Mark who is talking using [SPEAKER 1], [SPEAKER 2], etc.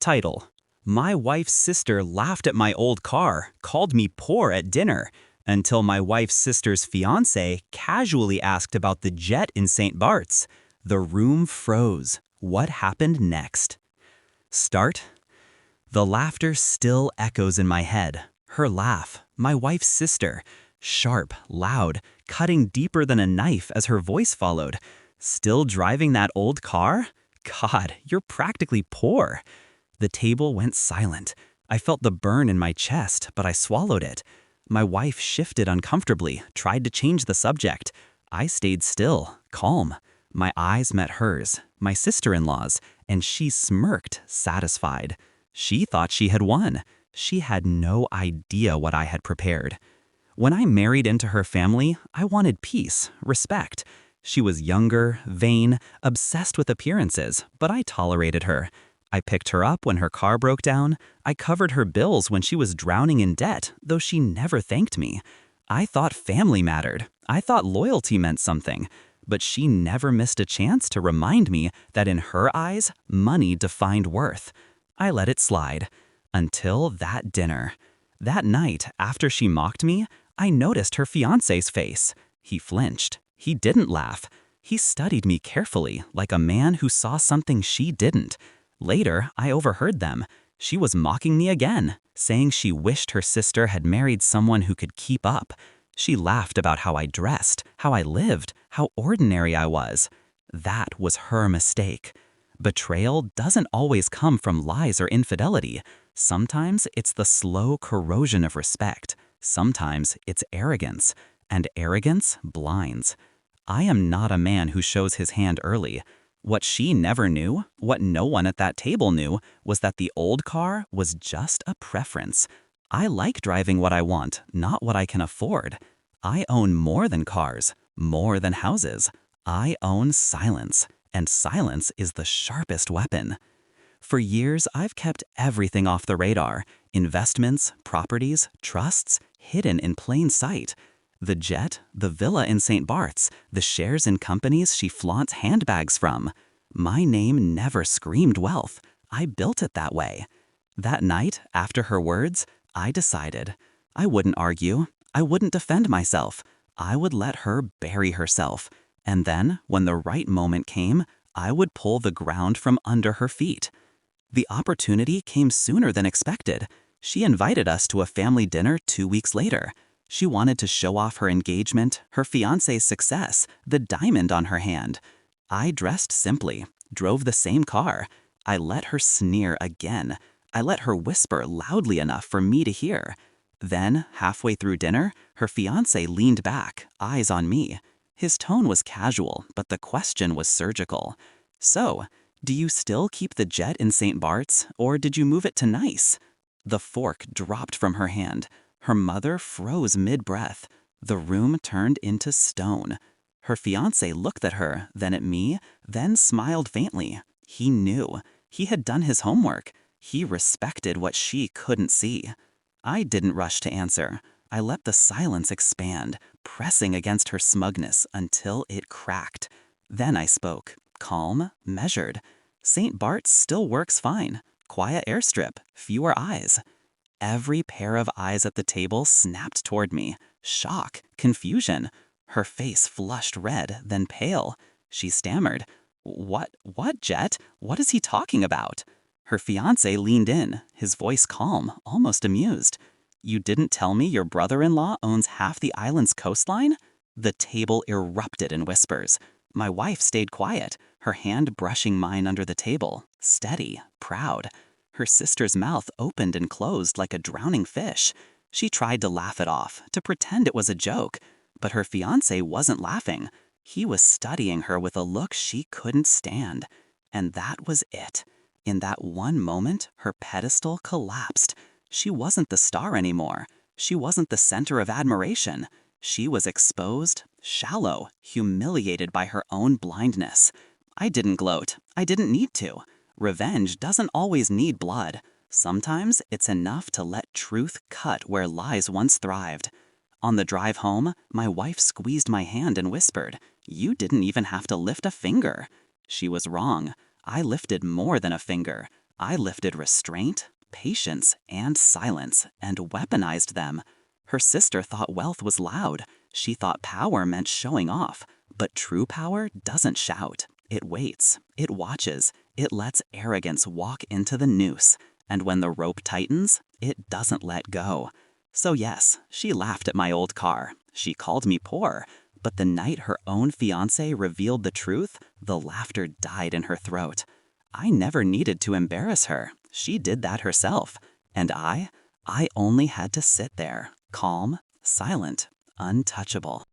[SPEAKER 1] Title: My wife's sister laughed at my old car, called me poor at dinner, until my wife's sister's fiancé casually asked about the jet in St. Barts. The room froze. What happened next? Start. The laughter still echoes in my head. Her laugh, my wife's sister, sharp, loud, cutting deeper than a knife as her voice followed. Still driving that old car? God, you're practically poor. The table went silent. I felt the burn in my chest, but I swallowed it. My wife shifted uncomfortably, tried to change the subject. I stayed still, calm. My eyes met hers, my sister-in-law's, and she smirked, satisfied. She thought she had won. She had no idea what I had prepared. When I married into her family, I wanted peace, respect. She was younger, vain, obsessed with appearances, but I tolerated her. I picked her up when her car broke down. I covered her bills when she was drowning in debt, though she never thanked me. I thought family mattered. I thought loyalty meant something. But she never missed a chance to remind me that in her eyes, money defined worth. I let it slide. Until that dinner. That night, after she mocked me, I noticed her fiancé's face. He flinched. He didn't laugh. He studied me carefully, like a man who saw something she didn't. Later, I overheard them. She was mocking me again, saying she wished her sister had married someone who could keep up. She laughed about how I dressed, how I lived, how ordinary I was. That was her mistake. Betrayal doesn't always come from lies or infidelity. Sometimes it's the slow corrosion of respect. Sometimes it's arrogance. And arrogance blinds. I am not a man who shows his hand early. What she never knew, what no one at that table knew, was that the old car was just a preference. I like driving what I want, not what I can afford. I own more than cars, more than houses. I own silence, and silence is the sharpest weapon. For years, I've kept everything off the radar. Investments, properties, trusts, hidden in plain sight. The jet, the villa in St. Barts, the shares in companies she flaunts handbags from. My name never screamed wealth. I built it that way. That night, after her words, I decided. I wouldn't argue. I wouldn't defend myself. I would let her bury herself. And then, when the right moment came, I would pull the ground from under her feet. The opportunity came sooner than expected. She invited us to a family dinner 2 weeks later. She wanted to show off her engagement, her fiancé's success, the diamond on her hand. I dressed simply, drove the same car. I let her sneer again. I let her whisper loudly enough for me to hear. Then, halfway through dinner, her fiancé leaned back, eyes on me. His tone was casual, but the question was surgical. So, do you still keep the jet in St. Barts, or did you move it to Nice? The fork dropped from her hand. Her mother froze mid-breath. The room turned into stone. Her fiancé looked at her, then at me, then smiled faintly. He knew. He had done his homework. He respected what she couldn't see. I didn't rush to answer. I let the silence expand, pressing against her smugness until it cracked. Then I spoke, calm, measured. St. Bart's still works fine. Quiet airstrip, fewer eyes. Every pair of eyes at the table snapped toward me. Shock, confusion. Her face flushed red, then pale. She stammered. What, Jet? What is he talking about? Her fiancé leaned in, his voice calm, almost amused. You didn't tell me your brother-in-law owns half the island's coastline? The table erupted in whispers. My wife stayed quiet, her hand brushing mine under the table, steady, proud. Her sister's mouth opened and closed like a drowning fish. She tried to laugh it off, to pretend it was a joke. But her fiancé wasn't laughing. He was studying her with a look she couldn't stand. And that was it. In that one moment, her pedestal collapsed. She wasn't the star anymore. She wasn't the center of admiration. She was exposed, shallow, humiliated by her own blindness. I didn't gloat. I didn't need to. Revenge doesn't always need blood. Sometimes it's enough to let truth cut where lies once thrived. On the drive home, my wife squeezed my hand and whispered, "You didn't even have to lift a finger." She was wrong. I lifted more than a finger. I lifted restraint, patience, and silence and weaponized them. Her sister thought wealth was loud. She thought power meant showing off. But true power doesn't shout. It waits. It watches. It lets arrogance walk into the noose. And when the rope tightens, it doesn't let go. So yes, she laughed at my old car. She called me poor. But the night her own fiancé revealed the truth, the laughter died in her throat. I never needed to embarrass her. She did that herself. And I only had to sit there, calm, silent, untouchable.